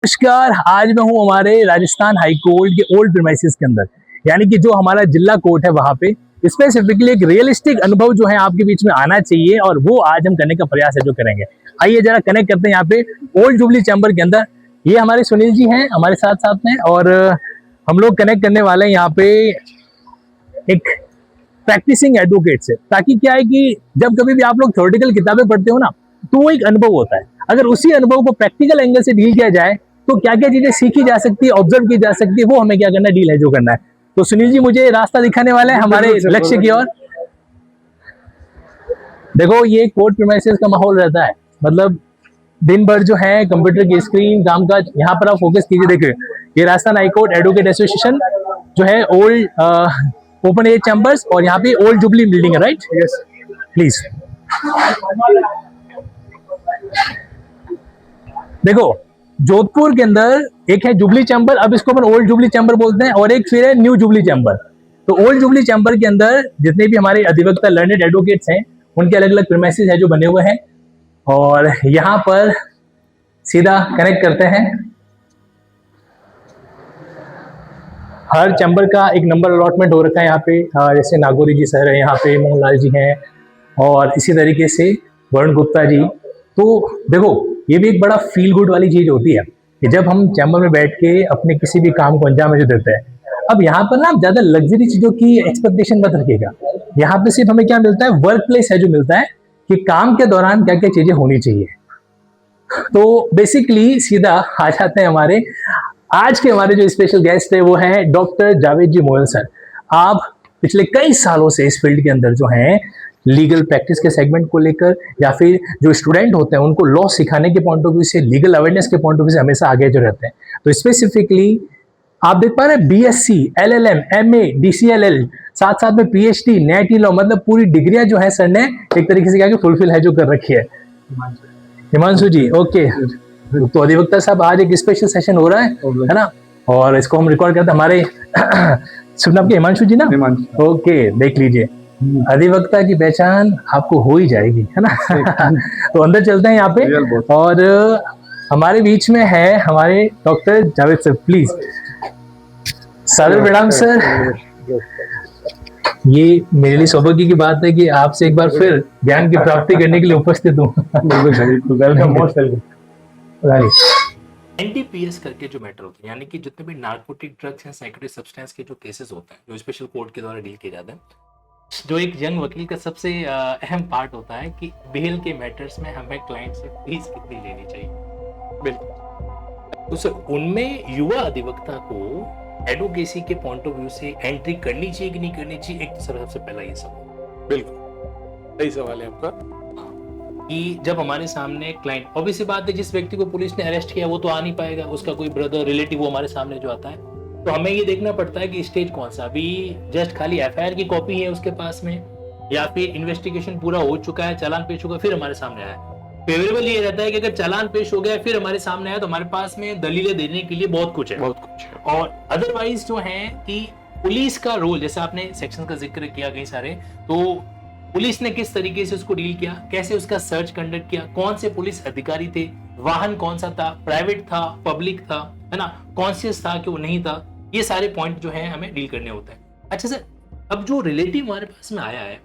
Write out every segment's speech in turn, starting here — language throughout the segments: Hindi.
नमस्कार। आज मैं हूँ हमारे राजस्थान हाई कोर्ट के ओल्ड प्रीमाइसेस के अंदर, यानी कि जो हमारा जिला कोर्ट है वहां पे स्पेसिफिकली एक रियलिस्टिक अनुभव जो है आपके बीच में आना चाहिए, और वो आज हम करने का प्रयास है जो करेंगे। आइए जरा कनेक्ट करते हैं यहाँ पे ओल्ड जुबली चैम्बर के अंदर। ये हमारे सुनील जी हैं हमारे साथ साथ में, और हम लोग कनेक्ट करने वाले हैं यहाँ पे एक प्रैक्टिसिंग एडवोकेट से, ताकि क्या है कि जब कभी भी आप लोग थ्योरेटिकल किताबें पढ़ते हो ना, तो वो एक अनुभव होता है। अगर उसी अनुभव को प्रैक्टिकल एंगल से डील किया जाए तो क्या क्या चीजें सीखी जा सकती है, ऑब्जर्व की जा सकती है, वो हमें क्या करना है, डील है जो करना है। तो सुनील जी मुझे रास्ता दिखाने वाले हैं हमारे लक्ष्य की ओर। देखो ये कोर्ट प्रीमाइसेस का माहौल रहता है, मतलब दिन भर जो है कंप्यूटर की स्क्रीन कामकाज, यहाँ पर आप फोकस कीजिए। देखिए ये Rajasthan high court advocate association जो है ओल्ड ओपन एज चैम्बर्स, और यहाँ पे ओल्ड जुबली बिल्डिंग है, राइट? Yes please. देखो जोधपुर के अंदर एक है जुबली चैम्बर, अब इसको अपन ओल्ड जुबली चैम्बर बोलते हैं, और एक फिर है न्यू जुबली चैम्बर। तो ओल्ड जुबली चैम्बर के अंदर जितने भी हमारे अधिवक्ता लर्नेड एडवोकेट्स हैं उनके अलग अलग प्रीमाइसेस है जो बने हुए हैं, और यहाँ पर सीधा कनेक्ट करते हैं। हर चैम्बर का एक नंबर अलॉटमेंट हो रखा है यहाँ पे, जैसे नागौरी जी सर है यहाँ पे, मोहनलाल जी हैं, और इसी तरीके से वरुण गुप्ता जी। तो देखो ये भी एक बड़ा फील गुड वाली चीज होती है कि जब हम चैम्बर में बैठ के अपने किसी भी काम को अंजाम जो देते हैं। अब यहाँ पर ना ज्यादा लग्जरी चीजों की एक्सपेक्टेशन मत रखिएगा। यहाँ पे सिर्फ हमें क्या मिलता है, वर्क प्लेस है जो मिलता है कि काम के दौरान क्या क्या चीजें होनी चाहिए। तो बेसिकली सीधा आ जाते हैं हमारे आज के हमारे जो स्पेशल गेस्ट है, वो है डॉक्टर जावेद जी मोयल सर। आप पिछले कई सालों से इस फील्ड के अंदर जो हैं लीगल प्रैक्टिस के सेगमेंट को लेकर, या फिर जो स्टूडेंट होते हैं उनको लॉ सिखाने के पॉइंट ऑफ व्यू से, लीगल अवेयरनेस के पॉइंट ऑफ व्यू से हमेशा आगे जो रहते हैं। तो स्पेसिफिकली आप देख पा रहे हैं बीएससी, एलएलएम, एमए, डीसीएलएल, साथ साथ में पीएचडी, नेट लॉ, मतलब पूरी डिग्रियां जो है सर ने एक तरीके से क्या फुलफिल है जो कर रखी है। हिमांशु जी, ओके। तो अधिवक्ता साहब आज एक स्पेशल सेशन हो रहा है ना, और इसको हम रिकॉर्ड करते हैं हमारे शुभ नाम के हिमांशु जी ना, ओके देख लीजिए। अधिवक्ता की पहचान आपको हो ही जाएगी, है ना। तो अंदर चलते हैं यहाँ पे, और हमारे बीच में है हमारे डॉक्टर जावेद सर, प्लीज। सादर प्रणाम सर। ये मेरे लिए सौभाग्य की बात है कि आपसे एक बार फिर ज्ञान की प्राप्ति करने के लिए उपस्थित हूँ। Welcome, most welcome. एनडीपीएस करके जो मैटर होते हैं, यानी कि जितने भी नार्कोटिक ड्रग्स या साइकोटिक सब्सटेंस के जो केसेस होते हैं जो स्पेशल कोर्ट के द्वारा डील किए जाते हैं, जो एक यंग वकील का सबसे अहम पार्ट होता है कि बेल के मैटर्स में हमें क्लाइंट से फीस कितनी लेनी चाहिए। बिल्कुल। तो सर उनमें युवा अधिवक्ता को एडवोकेसी के पॉइंट ऑफ व्यू से एंट्री करनी चाहिए कि नहीं करनी चाहिए, एक सबसे पहला ये सवाल। बिल्कुल सही सवाल है आपका कि जब हमारे सामने क्लाइंट, ऑब्वियस बात है जिस व्यक्ति को पुलिस ने अरेस्ट किया वो तो आ नहीं पाएगा, उसका कोई ब्रदर रिलेटिव वो हमारे सामने जो आता है, तो हमें ये देखना पड़ता है कि स्टेज कौन सा, अभी जस्ट खाली एफआईआर की कॉपी है उसके पास में, या फिर इन्वेस्टिगेशन पूरा हो चुका है, चालान पेश होगा फिर हमारे सामने आया। फेवरेबल ये रहता है कि अगर चालान पेश हो गया फिर हमारे सामने आया तो हमारे पास में दलीलें देने के लिए बहुत कुछ है। और अदरवाइज जो है कि पुलिस का रोल, जैसे आपने सेक्शन का जिक्र किया कई सारे, तो पुलिस ने किस तरीके से उसको डील किया, कैसे उसका सर्च कंडक्ट किया, कौन से पुलिस अधिकारी थे, वाहन कौन सा था, प्राइवेट था, पब्लिक था, है ना, कॉन्शियस था कि वो नहीं था, ये सारे पॉइंट जो है हमें डील करने होते हैं। अच्छा सर, अब जो रिलेटिव हमारे पास में आया है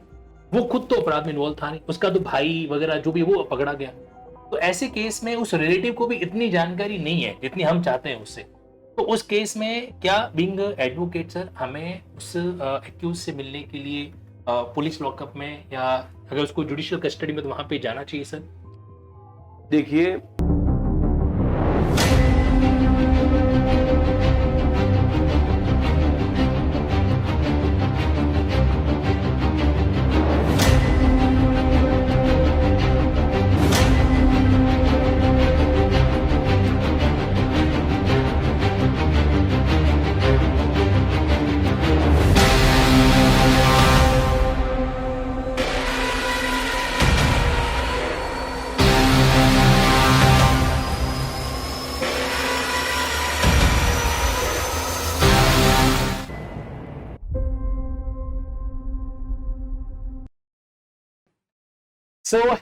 वो खुद तो अपराध में इन्वॉल्व था नहीं, उसका तो भाई वगैरह जो भी वो पकड़ा गया, तो ऐसे केस में उस रिलेटिव को भी इतनी जानकारी नहीं है जितनी हम चाहते हैं उससे। तो उस केस में क्या बीइंग एडवोकेट सर हमें उस एक्यूज से मिलने के लिए पुलिस लॉकअप में, या अगर उसको जुडिशियल कस्टडी में, तो वहां पे जाना चाहिए सर? देखिए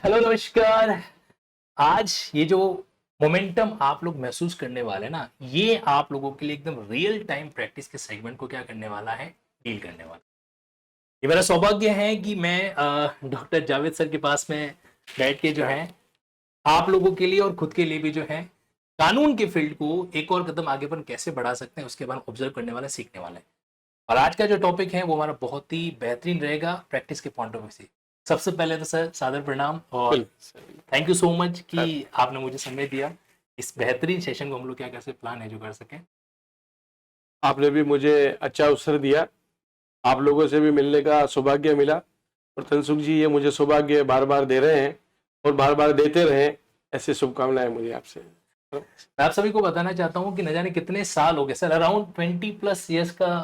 हेलो नमस्कार। आज ये जो मोमेंटम आप लोग महसूस करने वाले ना, ये आप लोगों के लिए एकदम रियल टाइम प्रैक्टिस के सेगमेंट को क्या करने वाला है, डील करने वाला। ये मेरा सौभाग्य है कि मैं डॉक्टर जावेद सर के पास में बैठ के जो है आप लोगों के लिए और खुद के लिए भी जो है कानून के फील्ड को एक और कदम आगे पर कैसे बढ़ा सकते हैं उसके बारे में ऑब्जर्व करने वाले, सीखने वाले हैं। और आज का जो टॉपिक है वो हमारा बहुत ही बेहतरीन रहेगा प्रैक्टिस के पॉइंट ऑफ व्यू से। सबसे पहले तो सर सादर प्रणाम और थैंक यू सो मच कि आपने मुझे समय दिया। इस बेहतरीन सेशन को हम लोग क्या कैसे प्लान है जो कर सकें। आपने भी मुझे अच्छा अवसर दिया, आप लोगों से भी मिलने का सौभाग्य मिला, और तनसुख जी ये मुझे सौभाग्य बार बार दे रहे हैं और बार बार देते रहें, ऐसी शुभकामनाएं मुझे आपसे। मैं आप सभी को बताना चाहता हूँ कि न जाने कितने साल हो गए सर, अराउंड 20+ ईयर्स का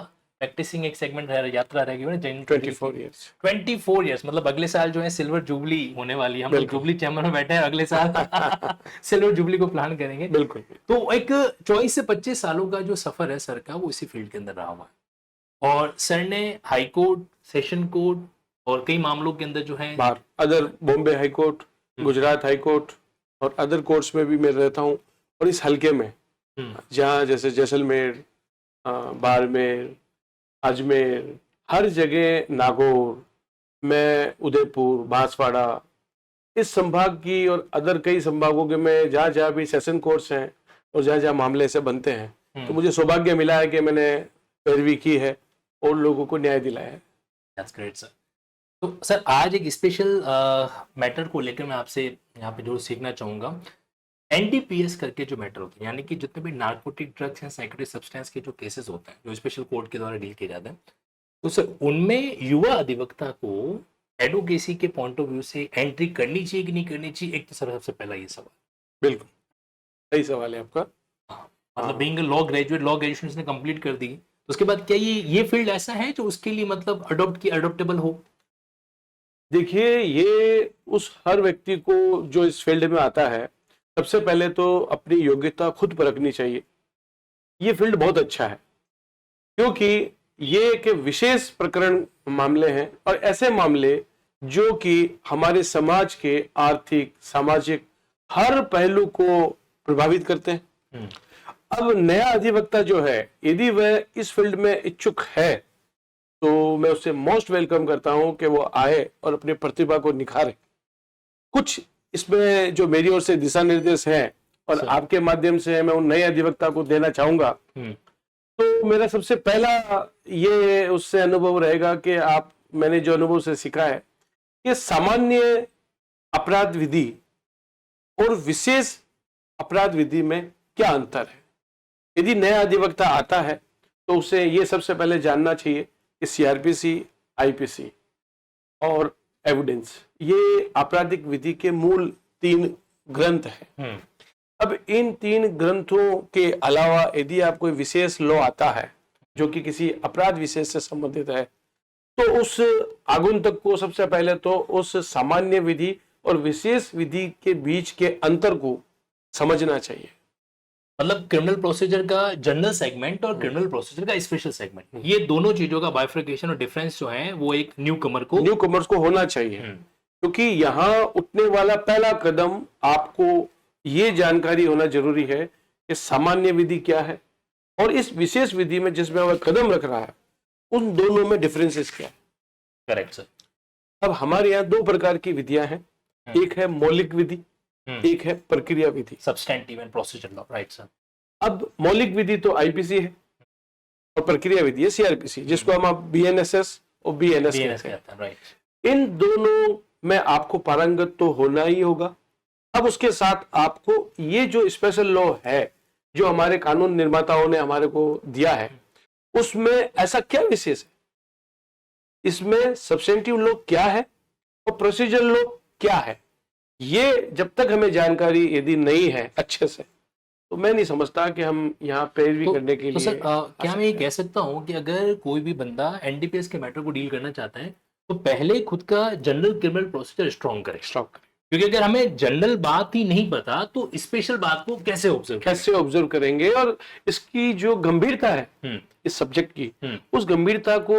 प्रैक्टिसिंग एक सेगमेंट यात्रा रहेगी ना, 24 ईयर्स। 24 ईयर्स, मतलब अगले साल जो है सिल्वर जुबली होने वाली है। हम लोग जुबली चैम्बर में बैठे हैं, अगले साल सिल्वर जुबली को प्लान करेंगे। बिल्कुल। तो एक 24 से 25 सालों का जो सफर है सर का, वो इसी फील्ड के अंदर रहा हुआ है। और सर ने हाई कोर्ट, सेशन कोर्ट और कई मामलों के अंदर जो है बाहर other Bombay high court, Gujarat high court और अदर कोर्ट्स में भी मैं रहता हूँ। और इस हल्के में जहाँ जैसे जैसलमेर, बाड़मेर, अजमेर, हर जगह, नागौर, मैं उदयपुर, बांसवाड़ा, इस संभाग की और अदर कई संभागों के में जहाँ जहाँ भी सेशन कोर्ट्स हैं और जहाँ जहाँ मामले से बनते हैं, तो मुझे सौभाग्य मिला है कि मैंने पैरवी की है और लोगों को न्याय दिलाया है। That's great, sir. तो सर आज एक स्पेशल मैटर को लेकर मैं आपसे यहाँ पे जो सीखना चाहूँगा। एनडीपीएस करके जो मैटर होते हैं, यानी कि जितने भी नार्कोटिक ड्रग्स हैं, साइकोटिक सब्सटेंस के जो केसेस होते हैं जो स्पेशल कोर्ट के द्वारा डील किए जाते हैं, तो सर उनमें युवा अधिवक्ता को एडवोकेसी के पॉइंट ऑफ व्यू से एंट्री करनी चाहिए कि नहीं करनी चाहिए? एक तो सर सबसे पहला ये सवाल। बिल्कुल सही सवाल है आपका। मतलब being a law graduate, law graduation उसने कंप्लीट कर दी, तो उसके बाद क्या ये फील्ड ऐसा है जो उसके लिए मतलब अडोप्टेबल हो? देखिए, ये उस हर व्यक्ति को जो इस फील्ड में आता है, सबसे पहले तो अपनी योग्यता खुद परखनी चाहिए। ये फील्ड बहुत अच्छा है क्योंकि ये एक विशेष प्रकरण मामले हैं और ऐसे मामले जो कि हमारे समाज के आर्थिक, सामाजिक हर पहलू को प्रभावित करते हैं। अब नया अधिवक्ता जो है, यदि वह इस फील्ड में इच्छुक है तो मैं उससे मोस्ट वेलकम करता हूं कि वो आए और अपनी प्रतिभा को निखारे। कुछ इसमें जो मेरी ओर से दिशा निर्देश हैं और आपके माध्यम से मैं उन नए अधिवक्ता को देना चाहूंगा। तो मेरा सबसे पहला ये उससे अनुभव रहेगा कि मैंने जो अनुभव से सीखा है कि सामान्य अपराध विधि और विशेष अपराध विधि में क्या अंतर है। यदि नया अधिवक्ता आता है तो उसे ये सबसे पहले जानना चाहिए कि सीआरपीसी, आईपीसी और एविडेंस, ये आपराधिक विधि के मूल 3 ग्रंथ हैं। अब इन 3 ग्रंथों के अलावा यदि आप कोई विशेष लॉ आता है जो कि किसी अपराध विशेष से संबंधित है, तो उस आगंतुक को सबसे पहले तो उस सामान्य विधि और विशेष विधि के बीच के अंतर को समझना चाहिए। मतलब क्रिमिनल प्रोसीजर का जनरल सेगमेंट और क्रिमिनल प्रोसीजर का स्पेशल सेगमेंट, ये दोनों चीजों का बाइफर्केशन और डिफरेंस जो है वो एक न्यू कमर्स को होना चाहिए। क्योंकि यहाँ उठने वाला पहला कदम आपको ये जानकारी होना जरूरी है कि सामान्य विधि क्या है और इस विशेष विधि में जिसमें वह कदम रख रहा है उन दोनों में डिफरेंसेस क्या है। Correct sir. अब हमारे यहाँ 2 प्रकार की विधियां हैं, एक है मौलिक विधि, एक है प्रक्रिया विधि, substantive and procedure law. Right sir. अब मौलिक विधि तो आईपीसी है और प्रक्रिया विधि है सीआरपीसी, जिसको हम आप बीएनएसएस और बीएनएस कहते हैं। राइट। इन दोनों में आपको पारंगत तो होना ही होगा। अब उसके साथ आपको ये जो स्पेशल लॉ है जो हमारे कानून निर्माताओं ने हमारे को दिया है, उसमें ऐसा क्या विशेष है, इसमें सब्सटेंटिव लॉ क्या है और प्रोसीजर लॉ क्या है, ये जब तक हमें जानकारी यदि नहीं है अच्छे से, तो मैं नहीं समझता कि हम यहाँ पैरवी करने के लिए। सर क्या मैं ये कह सकता हूँ कि अगर कोई भी बंदा एनडीपीएस के मैटर को डील करना चाहता है तो पहले खुद का जनरल क्रिमिनल प्रोसीजर स्ट्रॉन्ग करे, क्योंकि अगर हमें जनरल बात ही नहीं पता तो स्पेशल बात को कैसे ऑब्जर्व करेंगे और इसकी जो गंभीरता है इस सब्जेक्ट की, उस गंभीरता को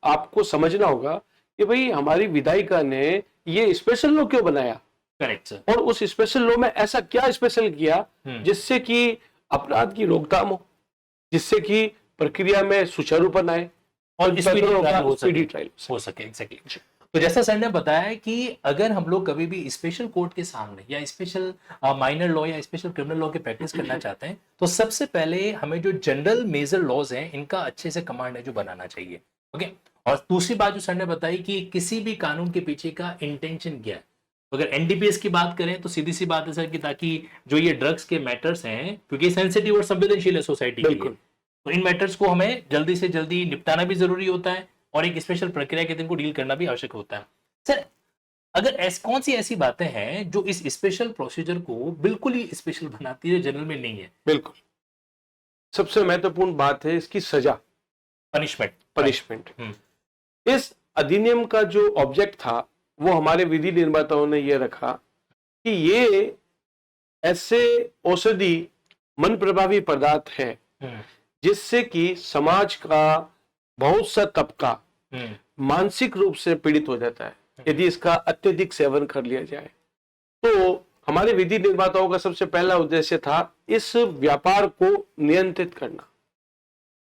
आपको समझना होगा कि भाई हमारी विधायिका ने ये स्पेशल लॉ क्यों बनाया करेक्ट सर। और उस स्पेशल लॉ में ऐसा क्या स्पेशल किया जिससे कि अपराध की रोकथाम हो, जिससे कि प्रक्रिया में सुचारूपन आए और स्पीडी ट्रायल हो सके। एग्जैक्टली। तो जैसा सर ने बताया कि अगर हम लोग कभी भी स्पेशल कोर्ट के सामने या स्पेशल माइनर लॉ या स्पेशल क्रिमिनल लॉ की प्रैक्टिस करना चाहते हैं, तो सबसे पहले हमें जो जनरल मेजर लॉज हैं इनका अच्छे से कमांड है जो बनाना चाहिए। ओके। और दूसरी बात जो सर ने बताई कि किसी भी कानून के पीछे का इंटेंशन क्या है। अगर एनडीपीएस की बात करें तो सीधी सी बात है सर कि ताकि जो ये ड्रग्स के मैटर्स हैं, क्योंकि सेंसिटिव और संवेदनशील है सोसाइटी के लिए, तो इन मैटर्स को हमें जल्दी से जल्दी निपटाना भी जरूरी होता है और एक स्पेशल प्रक्रिया के दिन को डील करना भी आवश्यक होता है। सर, अगर कौन सी ऐसी बातें हैं जो इस स्पेशल प्रोसीजर को बिल्कुल ही स्पेशल बनाती है, जनरल में नहीं है? बिल्कुल, सबसे महत्वपूर्ण बात है इसकी सजा, पनिशमेंट। इस अधिनियम का जो ऑब्जेक्ट था वो हमारे विधि निर्माताओं ने ये रखा कि ये ऐसे औषधि मन प्रभावी पदार्थ है जिससे कि समाज का बहुत सा तबका मानसिक रूप से पीड़ित हो जाता है यदि इसका अत्यधिक सेवन कर लिया जाए। तो हमारे विधि निर्माताओं का सबसे पहला उद्देश्य था इस व्यापार को नियंत्रित करना।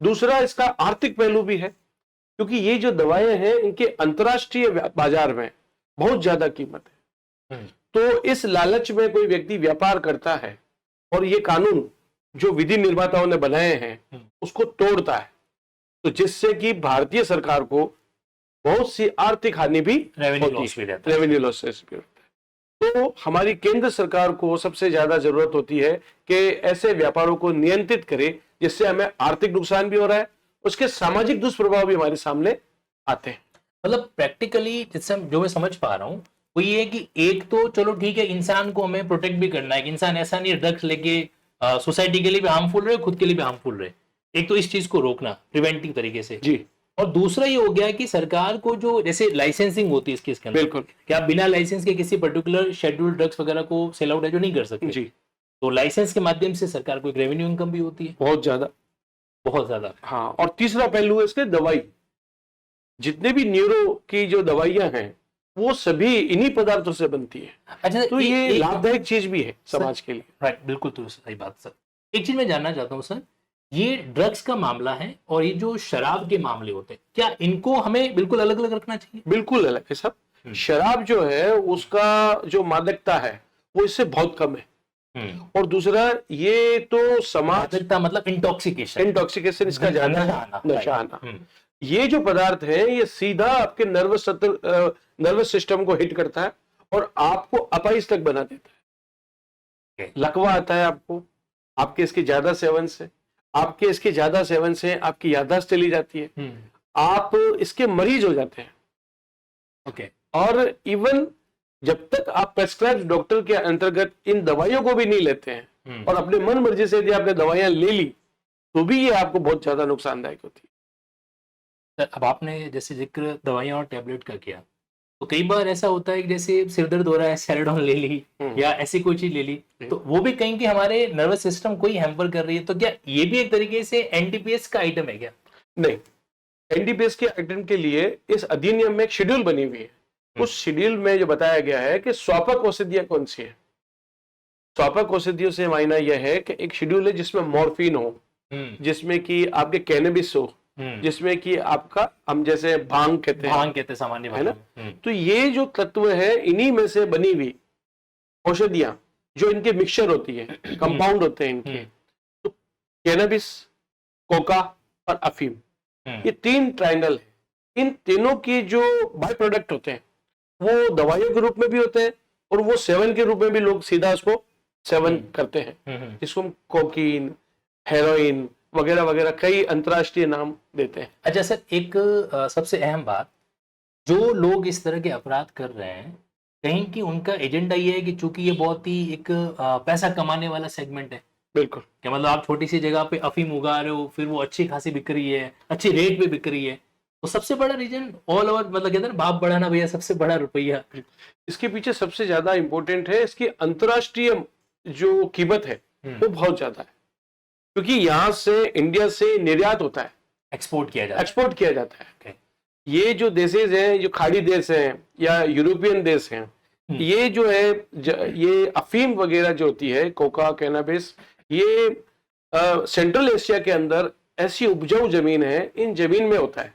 दूसरा, इसका आर्थिक पहलू भी है, क्योंकि ये जो दवाएं हैं इनके अंतर्राष्ट्रीय बाजार में बहुत ज्यादा कीमत है। तो इस लालच में कोई व्यक्ति व्यापार करता है और ये कानून जो विधि निर्माताओं ने बनाए हैं उसको तोड़ता है, तो जिससे कि भारतीय सरकार को बहुत सी आर्थिक हानि भी रेवेन्यू लॉसेस भी होता है। तो हमारी केंद्र सरकार को सबसे ज्यादा जरूरत होती है कि ऐसे व्यापारों को नियंत्रित करे जिससे हमें आर्थिक नुकसान भी हो रहा है, उसके सामाजिक दुष्प्रभाव भी हमारे सामने आते हैं। मतलब प्रैक्टिकली जिससे जो मैं समझ पा रहा हूँ वो ये है कि एक तो चलो ठीक है, इंसान को हमें प्रोटेक्ट भी करना है, इंसान ऐसा नहीं ड्रग्स लेके सोसाइटी के लिए भी हार्मफुल रहे, खुद के लिए भी हार्मफुल रहे। एक तो इस चीज को रोकना प्रिवेंटिव तरीके से जी, और दूसरा ये हो गया कि सरकार को जो जैसे लाइसेंसिंग होती है इसके अंदर, बिल्कुल, कि आप बिना लाइसेंस के किसी पर्टिकुलर शेड्यूल्ड ड्रग्स वगैरह को सेल आउट है जो नहीं कर सकते जी। तो लाइसेंस के माध्यम से सरकार को एक रेवेन्यू इनकम भी होती है बहुत ज्यादा। हाँ, और तीसरा पहलू है इसके दवाई। जितने भी न्यूरो की जो दवाइयां हैं वो सभी इन्हीं पदार्थों से बनती है। अच्छा, तो ये लाभदायक चीज भी है समाज के लिए। राइट, बिल्कुल, तो सही बात सर। एक चीज मैं जानना चाहता हूँ सर, ये ड्रग्स का मामला है और ये जो शराब के मामले होते हैं, क्या इनको हमें बिल्कुल अलग अलग रखना चाहिए? बिल्कुल अलग है सब। शराब जो है उसका जो मादकता है वो इससे बहुत कम है, और दूसरा ये तो समाज मतलब इंटॉक्सिकेशन इसका नशा आना। ये जो पदार्थ है ये सीधा आपके नर्वस सिस्टम को हिट करता है और आपको अपाहिज तक बना देता है। लकवा आता है आपको, आपके इसके ज्यादा सेवन से आपकी याददाश्त चली जाती है, आप इसके मरीज हो जाते हैं। ओके। और इवन जब तक आप प्रेस्क्राइब डॉक्टर के अंतर्गत इन दवाइयों को भी नहीं लेते हैं और अपने मन मर्जी से यदि आपने दवाइयां ले ली तो भी ये आपको बहुत ज्यादा नुकसानदायक होती है। अब आपने जैसे जिक्र दवाइयां और टैबलेट का किया, तो कई बार ऐसा होता है कि जैसे सिर दर्द हो रहा है, सेराडोन ले ली या ऐसी कोई चीज ले ली, तो वो भी कहीं कि हमारे नर्वस सिस्टम को ही हैम्पर कर रही है, तो क्या ये भी एक तरीके से एनडीपीएस का आइटम है क्या? नहीं, एनडीपीएस के आइटम के लिए इस अधिनियम में एक शेड्यूल बनी हुई है। उस शेड्यूल में जो बताया गया है कि स्वापक औषधियां कौन सी है। स्वापक औषधियों से मायना यह है कि एक शेड्यूल है जिसमें मॉर्फिन हो, जिसमें कि आपके कैनबिस हो, जिसमें कि आपका हम जैसे भांग कहते हैं सामान्य, है ना। तो ये जो तत्व है इन्हीं में से बनी हुई औषधियां जो इनके मिक्सचर होती है, कंपाउंड होते हैं इनके, तो कैनबिस, कोका और अफीम, ये तीन ट्रायंगल है। इन तीनों के जो बाय प्रोडक्ट होते हैं वो दवाइयों के रूप में भी होते हैं और वो सेवन के रूप में भी लोग सीधा उसको सेवन करते हैं, जिसको हम कोकीन, हेरोइन वगैरह वगैरह कई अंतर्राष्ट्रीय नाम देते हैं। अच्छा सर, एक सबसे अहम बात, जो लोग इस तरह के अपराध कर रहे हैं कहीं कि उनका एजेंडा ये है कि चूंकि ये बहुत ही एक पैसा कमाने वाला सेगमेंट है। बिल्कुल, क्या मतलब आप छोटी सी जगह पे अफीम उगा रहे हो, फिर वो अच्छी खासी बिक रही है, अच्छी रेट पे बिक रही है, तो सबसे बड़ा रीजन ऑल ओवर, मतलब कहते हैं ना बाप बढ़ाना भैया, सबसे बड़ा रुपया। इसके पीछे सबसे ज्यादा इंपॉर्टेंट है इसकी अंतर्राष्ट्रीय जो कीमत है वो बहुत ज्यादा है, क्योंकि यहाँ से इंडिया से निर्यात होता है, एक्सपोर्ट किया जाता है। ये जो देशेज हैं, जो खाड़ी देश हैं या यूरोपियन देश हैं, ये जो है ये अफीम वगैरह जो होती है, कोका, कैनाबिस, ये सेंट्रल एशिया के अंदर ऐसी उपजाऊ जमीन है, इन जमीन में होता है।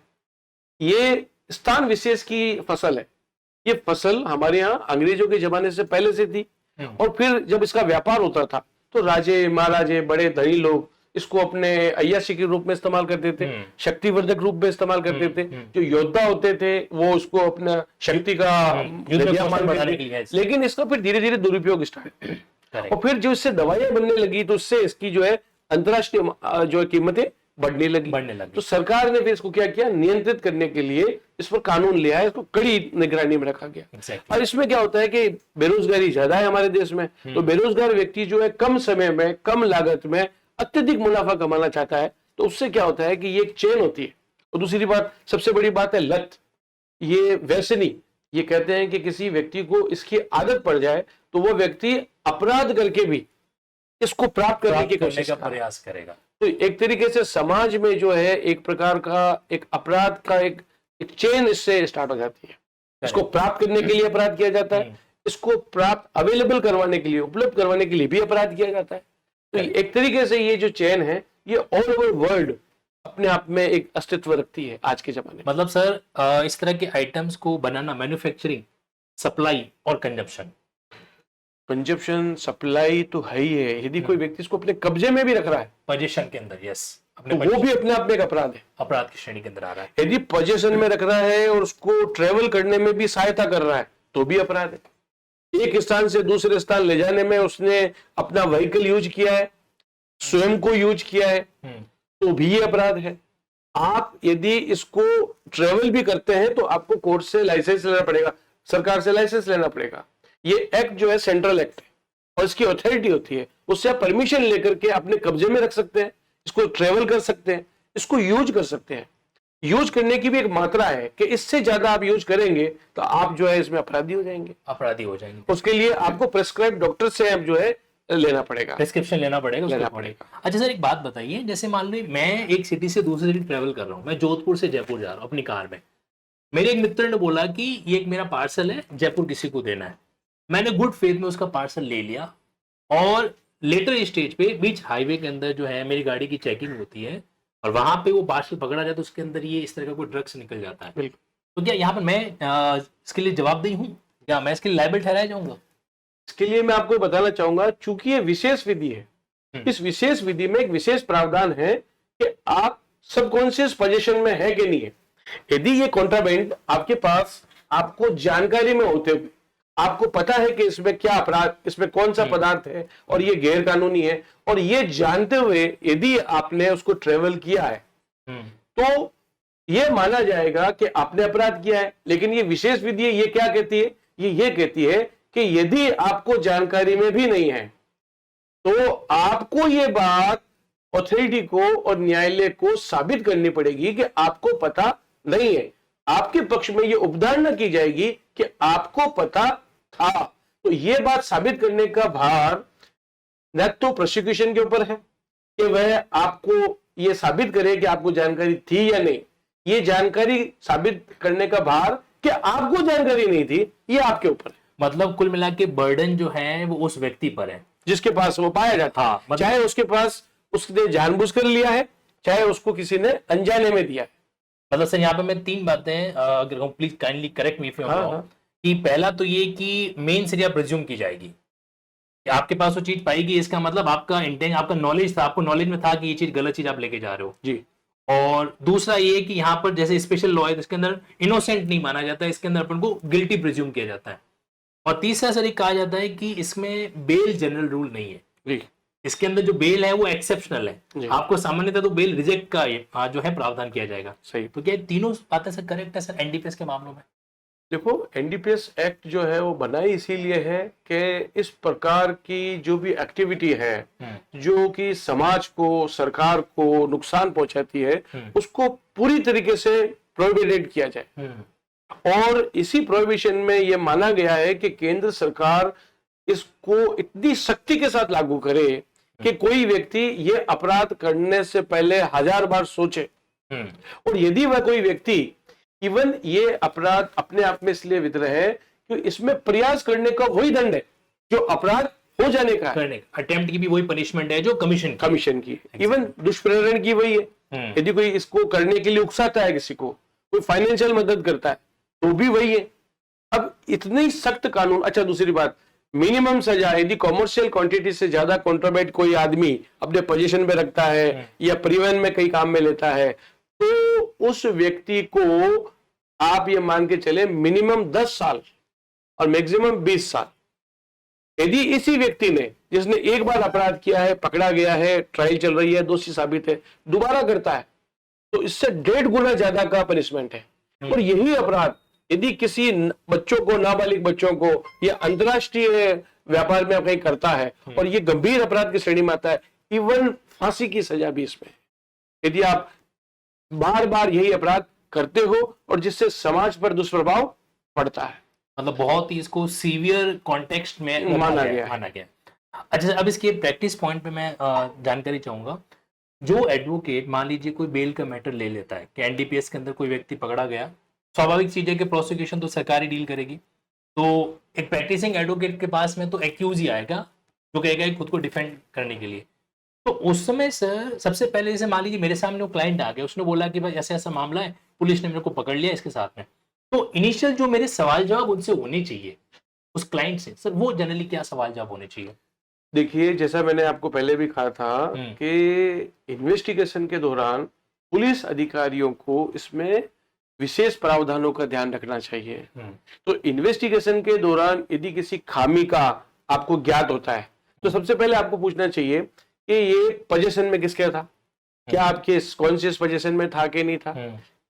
ये स्थान विशेष की फसल है। ये फसल हमारे यहाँ अंग्रेजों के जमाने से पहले से थी, और फिर जब इसका व्यापार होता था तो राजे महाराजे, बड़े धनी लोग इसको अपने अय्याशी के रूप में इस्तेमाल करते थे, शक्तिवर्धक रूप में इस्तेमाल करते थे। जो योद्धा होते थे वो उसको अपना शक्ति का जरिया मानते थे। लेकिन इसका फिर धीरे धीरे दुरुपयोग स्टार्ट, और फिर जो इससे दवाइयां बनने लगी तो उससे इसकी जो है अंतरराष्ट्रीय जो कीमतें बढ़ने लगी। तो सरकार ने फिर इसको क्या किया, नियंत्रित करने के लिए इस पर कानून लिया है, इसको कड़ी निगरानी में रखा गया। और इसमें क्या होता है कि बेरोजगारी ज्यादा है हमारे देश में, तो बेरोजगार व्यक्ति जो है कम समय में, कम लागत में अत्यधिक मुनाफा कमाना चाहता है, तो उससे क्या होता है कि ये एक चेन होती है। और दूसरी बात, सबसे बड़ी बात है लत। ये व्यसनी, ये कहते हैं कि किसी व्यक्ति को इसकी आदत पड़ जाए तो वो व्यक्ति अपराध करके भी इसको प्राप्त करने की कोशिश का प्रयास करेगा। तो एक तरीके से समाज में जो है एक प्रकार का एक अपराध का एक चेन इससे स्टार्ट हो जाती है। इसको प्राप्त करने के लिए अपराध किया जाता है, इसको प्राप्त अवेलेबल करवाने के लिए, उपलब्ध करवाने के लिए भी अपराध किया जाता है। तो एक तरीके से ये जो चेन है ये ऑल ओवर वर्ल्ड अपने आप में एक अस्तित्व रखती है आज के जमाने में। मतलब सर इस तरह के आइटम्स को बनाना, मैन्युफैक्चरिंग, सप्लाई और कंजप्शन सप्लाई तो है ही है। यदि कोई व्यक्ति इसको अपने कब्जे में भी रख रहा है, पोजीशन के अंदर, यस, तो वो भी अपने आप में एक अपराध है, अपराध की श्रेणी के अंदर आ रहा है। यदि पोजीशन में रख रहा है और उसको ट्रेवल करने में भी सहायता कर रहा है तो भी अपराध है। एक स्थान से दूसरे स्थान ले जाने में उसने अपना व्हीकल यूज किया है, स्वयं को यूज किया है, तो भी ये अपराध है। आप यदि इसको ट्रेवल भी करते हैं तो आपको कोर्ट से लाइसेंस लेना पड़ेगा, सरकार से लाइसेंस लेना पड़ेगा। ये एक्ट जो है सेंट्रल एक्ट है और इसकी अथॉरिटी होती है, उससे आप परमिशन लेकर के अपने कब्जे में रख सकते हैं, इसको ट्रेवल कर सकते हैं, इसको यूज कर सकते हैं। यूज करने की भी एक मात्रा है कि इससे ज्यादा आप यूज करेंगे तो आप जो है इसमें अपराधी हो जाएंगे। उसके लिए आपको प्रेस्क्राइब डॉक्टर से आप जो है लेना पड़ेगा, प्रिस्क्रिप्शन लेना पड़ेगा। अच्छा सर, एक बात बताइए, जैसे मान लो मैं एक सिटी से दूसरी सिटी ट्रेवल कर रहा हूँ, मैं जोधपुर से जयपुर जा रहा हूँ अपनी कार में। मेरे एक मित्र ने बोला कि ये एक मेरा पार्सल है, जयपुर किसी को देना है। मैंने गुड फेथ में उसका पार्सल ले लिया, और लेटर स्टेज पे बीच हाईवे के अंदर जो है मेरी गाड़ी की चेकिंग होती है, और वहां पे वो पार्सल पकड़ा जाए तो उसके अंदर ये इस तरह का कोई ड्रग्स निकल जाता है। तो क्या यहाँ पर मैं इसके लिए जवाबदेही हूँ, क्या मैं इसके लिए लायबल ठहराया जाऊंगा? इसके लिए मैं आपको बताना चाहूंगा, चूंकि ये विशेष विधि है, इस विशेष विधि में एक विशेष प्रावधान है कि आप सबकॉन्शियस पोजीशन में है कि नहीं है। यदि ये कॉन्ट्राबैंड आपके पास, आपको जानकारी में होते हुए आपको पता है कि इसमें क्या अपराध, इसमें कौन सा पदार्थ है और ये गैर कानूनी है, और ये जानते हुए यदि आपने उसको ट्रेवल किया है तो ये माना जाएगा कि आपने अपराध किया है। लेकिन ये विशेष विधि ये क्या कहती है, ये कहती है कि यदि आपको जानकारी में भी नहीं है तो आपको ये बात अथॉरिटी को और न्यायालय को साबित करनी पड़ेगी कि आपको पता नहीं है। आपके पक्ष में ये उपधारणा की जाएगी कि आपको पता था। तो ये बात साबित करने का भार न तो प्रोसिक्यूशन के ऊपर है कि वह आपको ये साबित करे कि आपको जानकारी थी या नहीं, ये जानकारी साबित करने का भार कि आपको जानकारी नहीं थी, ये आपके ऊपर है। मतलब कुल मिला के बर्डन जो है वो उस व्यक्ति पर है जिसके पास वो पाया जाता है। मतलब चाहे उसके पास उसने जानबूझकर लिया है, चाहे उसको किसी ने अनजाने में दिया है। मतलब सर यहाँ पे मैं तीन बातें अगर please kindly correct me if I am wrong, कि पहला तो ये कि मेन से प्रिज्यूम की जाएगी कि आपके पास वो चीज पाएगी, इसका मतलब आपका इंटेंट, आपका नॉलेज था, आपको नॉलेज में था कि ये चीज गलत चीज आप लेके जा रहे हो जी। और दूसरा ये कि यहाँ पर जैसे स्पेशल लॉ है, इसके अंदर इनोसेंट नहीं माना जाता है, इसके अंदर अपन को गिल्टी प्रिज्यूम किया जाता है। और तीसरा सर कहा जाता है कि इसमें बेल जनरल रूल नहीं है जी। इसके अंदर जो बेल है वो एक्सेप्शनल है, आपको सामान्यतः तो बेल रिजेक्ट का जो है प्रावधान किया जाएगा। सही। तो क्या तीनों बातें सर करेक्ट है सर एनडीपीएस के मामलों में? देखो, एनडीपीएस एक्ट जो है वो बनाई इसीलिए है कि इस प्रकार की जो भी एक्टिविटी है जो कि समाज को, सरकार को नुकसान पहुंचाती है, उसको पूरी तरीके से प्रोहिबिटेड किया जाए। और इसी प्रोहिबिशन में ये माना गया है कि केंद्र सरकार इसको इतनी सख्ती के साथ लागू करे कि कोई व्यक्ति ये अपराध करने से पहले 1000 बार सोचे। और यदि वह कोई व्यक्ति इवन ये अपराध अपने आप में इसलिए विद्रोह है कि इसमें प्रयास करने का वही दंड है जो अपराध हो जाने का है। करने अटेम्प्ट की भी वही पनिशमेंट है जो कमीशन की इवन दुष्प्रेरण की वही है। यदि कोई इसको करने के लिए उकसाता है किसी को, कोई फाइनेंशियल मदद करता है, तो भी वही है। अब इतनी सख्त कानून। अच्छा, दूसरी बात, मिनिमम सजा, यदि कॉमर्शियल क्वांटिटी से ज्यादा कॉन्ट्राबैंड कोई आदमी अपने पोजीशन में रखता है या परिवहन में कई काम में लेता है, तो उस व्यक्ति को आप ये मान के चले मिनिमम 10 साल और मैक्सिमम 20 साल। यदि इसी व्यक्ति ने, जिसने एक बार अपराध किया है, पकड़ा गया है, ट्रायल चल रही है, दोषी साबित है, दोबारा करता है, तो इससे 1.5 गुना ज्यादा का पनिशमेंट है। और यही अपराध यदि किसी बच्चों को, नाबालिग बच्चों को या अंतरराष्ट्रीय व्यापार में कहीं करता है और ये गंभीर अपराध की श्रेणी में आता है, इवन फांसी की सजा भी इसमें, यदि आप बार बार यही अपराध करते हो और जिससे समाज पर दुष्प्रभाव पड़ता है। मतलब बहुत ही इसको सीवियर कॉन्टेक्स्ट में माना गया। अच्छा, अब इसके प्रैक्टिस पॉइंट पे मैं जानकारी चाहूंगा। जो एडवोकेट मान लीजिए कोई बेल का मैटर ले लेता है कि एनडीपीएस के अंदर कोई व्यक्ति पकड़ा गया, स्वाभाविक चीज है कि प्रोसिक्यूशन तो सरकारी डील करेगी, तो एक प्रैक्टिसिंग एडवोकेट के पास में तो एक्यूज ही आएगा जो कहेगा खुद को डिफेंड करने के लिए। तो उस समय सर सबसे पहले जैसे मान लीजिए मेरे सामने वो क्लाइंट आ गया, उसने बोला कि भाई ऐसा ऐसा मामला है, पुलिस ने मेरे को पकड़ लिया इसके साथ में, तो इनिशियल जो मेरे सवाल जवाब उनसे होने चाहिए उस क्लाइंट से, सर वो जनरली क्या सवाल जवाब होने चाहिए? देखिए, जैसा मैंने आपको पहले भी कहा था कि इन्वेस्टिगेशन के दौरान पुलिस अधिकारियों को इसमें विशेष प्रावधानों का ध्यान रखना चाहिए। तो इन्वेस्टिगेशन के दौरान यदि किसी खामी का आपको ज्ञात होता है, तो सबसे पहले आपको पूछना चाहिए कि ये पोजीशन में किसका था, क्या आपके कॉन्शियस पोजीशन में था कि नहीं था,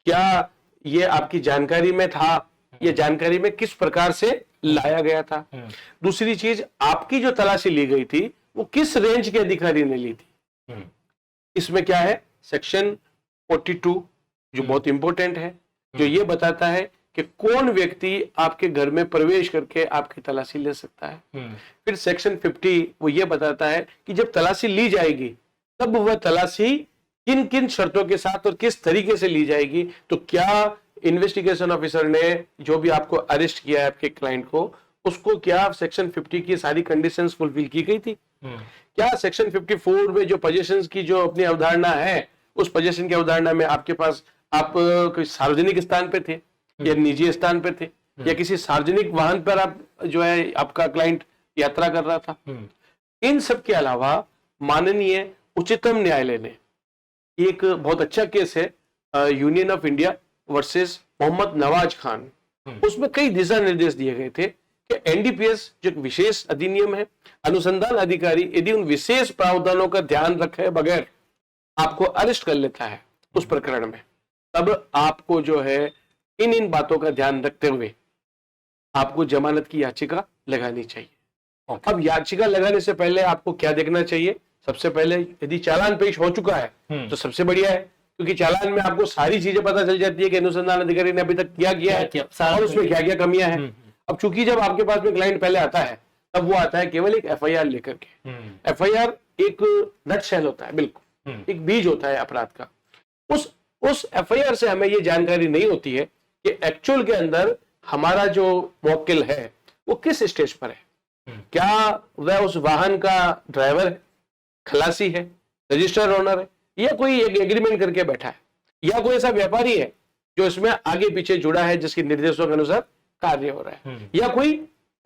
क्या ये आपकी जानकारी में था, ये जानकारी में किस प्रकार से लाया गया था। दूसरी चीज, आपकी जो तलाशी ली गई थी वो किस रेंज के अधिकारी ने ली थी। इसमें क्या है, सेक्शन 42 जो बहुत इंपॉर्टेंट है, जो ये बताता है कि कौन व्यक्ति आपके घर में प्रवेश करके आपकी तलाशी ले सकता है। फिर सेक्शन 50 वो ये बताता है कि जब तलाशी ली जाएगी तब वह तलाशी किन किन शर्तों के साथ और किस तरीके से ली जाएगी। तो क्या इन्वेस्टिगेशन ऑफिसर ने जो भी आपको अरेस्ट किया है आपके क्लाइंट को, उसको क्या सेक्शन 50 की सारी कंडीशंस फुलफिल की गई थी? क्या सेक्शन 54 में जो पोजीशंस की जो अपनी अवधारणा है, उस पोजीशन की अवधारणा में आपके पास आप कोई सार्वजनिक स्थान पे थे या निजी स्थान पे थे या किसी सार्वजनिक वाहन पर आप जो है आपका क्लाइंट यात्रा कर रहा था? इन सब के अलावा माननीय उच्चतम न्यायालय ने एक बहुत अच्छा केस है, union of India versus Mohammad Nawaz Khan, उसमें कई दिशा निर्देश दिए गए थे कि एनडीपीएस जो एक विशेष अधिनियम है, अनुसंधान अधिकारी यदि उन विशेष प्रावधानों का ध्यान रखे बगैर आपको अरेस्ट कर लेता है उस प्रकरण में, तब आपको जो है इन बातों का ध्यान रखते हुए आपको जमानत की याचिका लगानी चाहिए। अब याचिका लगाने से पहले आपको क्या देखना चाहिए? सबसे पहले यदि चालान पेश हो चुका है तो सबसे बढ़िया है, क्योंकि चालान में आपको सारी चीजें पता चल जाती है कि अनुसंधान अधिकारी ने अभी तक क्या किया है और उसमें क्या क्या कमियां हैं। अब चूंकि जब आपके पास में क्लाइंट पहले आता है तब वो आता है केवल एक एफआईआर लेकर के। एफआईआर एक नटशेल होता है, बिल्कुल एक बीज होता है अपराध का। उस एफआईआर से हमें ये जानकारी नहीं होती है कि एक्चुअल के अंदर हमारा जो मुवक्किल है वो किस स्टेज पर है, क्या वह उस वाहन का ड्राइवर है, खलासी है, रजिस्टर्ड ओनर है, या कोई एक एग्रीमेंट करके बैठा है, या कोई ऐसा व्यापारी है जो इसमें आगे पीछे जुड़ा है जिसके निर्देशों के अनुसार कार्य हो रहा है, या कोई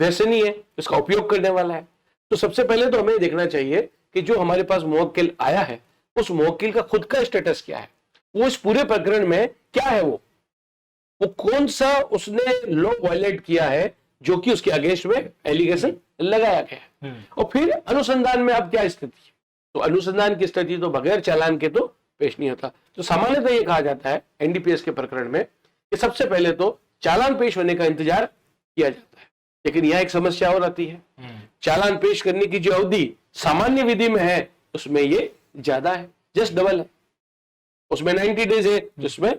व्यसनी है जिसका उपयोग करने वाला है। तो सबसे पहले तो हमें देखना चाहिए कि जो हमारे पास मुवक्किल आया है उस मुवक्किल का खुद का स्टेटस क्या है, वो इस पूरे प्रकरण में क्या है, वो कौन सा उसने लॉ वायलेट किया है जो कि उसके अगेंस्ट में एलिगेशन लगाया गया है। और फिर अनुसंधान में अब क्या स्थिति है, तो अनुसंधान की स्थिति तो बगैर चालान के तो पेश नहीं होता। तो सामान्यतः ये कहा जाता है एनडीपीएस के प्रकरण में कि सबसे पहले तो चालान पेश होने का इंतजार किया जाता है, लेकिन यह एक समस्या और आती है। चालान पेश करने की जो अवधि सामान्य विधि में है उसमें ये ज्यादा है, जस्ट डबल है। उसमें 90 डेज है, जिसमें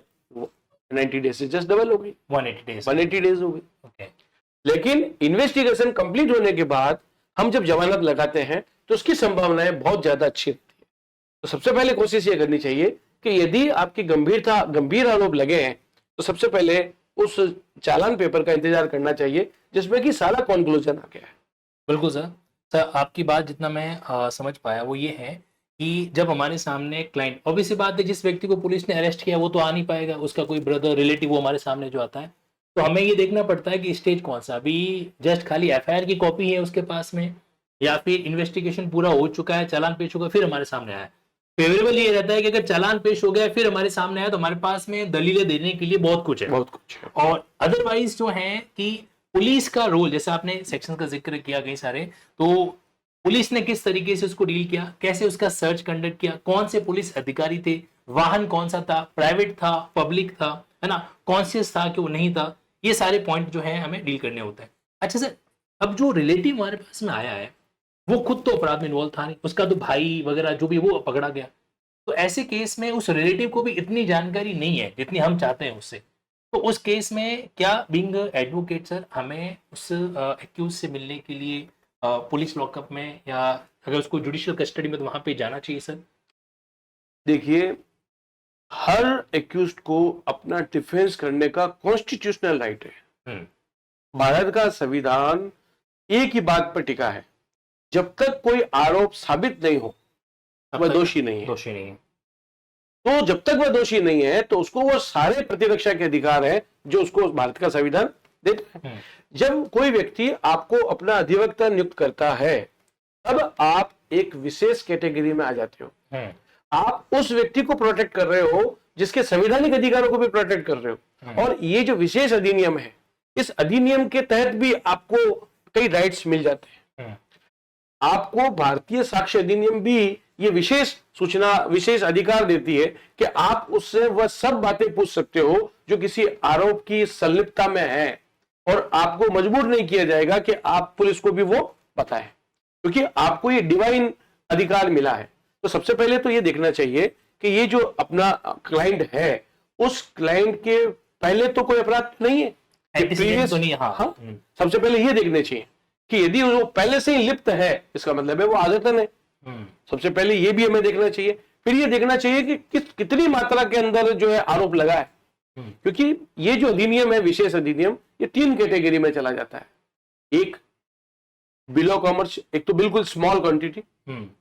90 डेज से जस्ट डबल हो गई, 180 डेज हो गई। लेकिन इन्वेस्टिगेशन कंप्लीट होने के बाद हम जब जमानत लगाते हैं तो उसकी संभावनाएं बहुत ज्यादा अच्छी रहती है। तो सबसे पहले कोशिश ये करनी चाहिए कि यदि आपकी गंभीर आरोप लगे हैं तो सबसे पहले उस चालान पेपर का इंतजार करना चाहिए जिसमें कि सारा कंक्लूजन आ गया है। बिल्कुल सर। सर आपकी बात जितना मैं समझ पाया वो ये है कि जब हमारे सामने क्लाइंट, ऑब्वियस सी बात है, जिस व्यक्ति को पुलिस ने अरेस्ट किया वो तो आ नहीं पाएगा, उसका कोई ब्रदर रिलेटिव वो हमारे सामने जो आता है, तो हमें ये देखना पड़ता है कि स्टेज कौन सा, अभी जस्ट खाली एफआईआर की कॉपी है उसके पास में, या फिर इन्वेस्टिगेशन पूरा हो चुका है, चालान पेश होगा फिर हमारे सामने आया। फेवरेबल ये रहता है कि अगर चालान पेश हो गया फिर हमारे सामने आया तो हमारे पास में दलीलें देने के लिए बहुत कुछ है। बहुत कुछ है। और अदरवाइज जो है कि पुलिस का रोल, जैसे आपने सेक्शन का जिक्र किया कई सारे, तो पुलिस ने किस तरीके से उसको डील किया, कैसे उसका सर्च कंडक्ट किया, कौन से पुलिस अधिकारी थे, वाहन कौन सा था, प्राइवेट था, पब्लिक था, है ना, कॉन्शियस था कि वो नहीं था, ये सारे पॉइंट जो है हमें डील करने होते हैं। अच्छा सर, अब जो रिलेटिव हमारे पास में आया है वो खुद तो अपराध में इन्वॉल्व था नहीं, उसका तो भाई वगैरह जो भी वो पकड़ा गया, तो ऐसे केस में उस रिलेटिव को भी इतनी जानकारी नहीं है जितनी हम चाहते हैं उससे, तो उस केस में क्या बीइंग एडवोकेट सर हमें उस एक्यूज से मिलने के लिए पुलिस लॉकअप में, या अगर उसको जुडिशियल कस्टडी में, तो वहां पे जाना चाहिए सर? देखिए, हर एक्यूज्ड को अपना डिफेंस करने का कॉन्स्टिट्यूशनल राइट है। भारत का संविधान एक ही बात पर टिका है, जब तक कोई आरोप साबित नहीं हो वह दोषी नहीं है। दोषी नहीं है। तो जब तक वह दोषी नहीं है तो उसको वो सारे प्रतिरक्षा के अधिकार है जो उसको भारत का संविधान देता है। जब कोई व्यक्ति आपको अपना अधिवक्ता नियुक्त करता है तब आप एक विशेष कैटेगरी में आ जाते हो। आप उस व्यक्ति को प्रोटेक्ट कर रहे हो जिसके संवैधानिक अधिकारों को भी प्रोटेक्ट कर रहे हो। और ये जो विशेष अधिनियम है, इस अधिनियम के तहत भी आपको कई राइट्स मिल जाते हैं। आपको भारतीय साक्ष्य अधिनियम भी ये विशेष सूचना, विशेष अधिकार देती है कि आप उससे वह सब बातें पूछ सकते हो जो किसी आरोप की संलिप्तता में है, और आपको मजबूर नहीं किया जाएगा कि आप पुलिस को भी वो बताएं, क्योंकि आपको ये डिवाइन अधिकार मिला है। तो सबसे पहले तो ये देखना चाहिए कि ये जो अपना क्लाइंट है, उस क्लाइंट के पहले तो कोई अपराध नहीं है, तो नहीं। हाँ, सबसे पहले ये देखने चाहिए कि यदि वो पहले से ही लिप्त है, इसका मतलब है वो आदतन है। सबसे पहले ये भी हमें देखना चाहिए। फिर ये देखना चाहिए कि कितनी मात्रा के अंदर जो है आरोप लगा है, क्योंकि ये जो अधिनियम है, विशेष अधिनियम, ये 3 कैटेगरी में चला जाता है। एक बिलो कॉमर्शियल, एक तो बिल्कुल स्मॉल क्वांटिटी,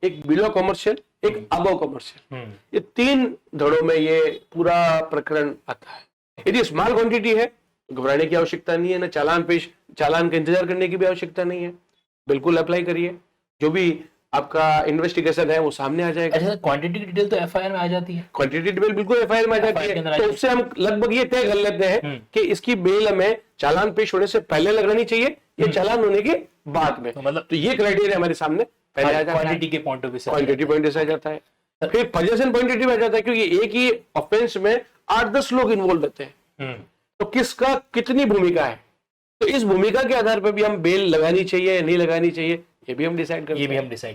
एक बिलो कॉमर्शियल, एक अबव कॉमर्शियल। ये 3 धड़ों में ये पूरा प्रकरण आता है। यदि स्मॉल क्वांटिटी है घबराने की आवश्यकता नहीं है, ना चालान का इंतजार करने की भी आवश्यकता नहीं है। बिल्कुल अप्लाई करिए, जो भी आपका इन्वेस्टिगेशन है वो सामने आ जाएगा। अच्छा, क्वांटिटी की डिटेल तो एफआईआर में आ जाती है। क्वांटिटी डिटेल बिल्कुल एफआईआर में आ जाती है, तो उससे हम लगभग ये तय कर लेते हैं कि इसकी बेल हमें चालान पेश होने से पहले लगानी चाहिए या चालान होने के बाद में। तो ये क्राइटेरिया हमारे सामने पहले आ जाता है, क्वांटिटी के पॉइंट ऑफ व्यू से, क्वांटिटी पॉइंट से आ जाता है। फिर पोजेशन पॉइंट ऑफ व्यू आ जाता है, क्योंकि एक ही ऑफेंस में 8-10 लोग इन्वॉल्व रहते हैं, तो किसका कितनी भूमिका है, तो इस भूमिका के आधार पर भी हम बेल लगानी चाहिए या नहीं लगानी चाहिए, ये भी हम डिसाइड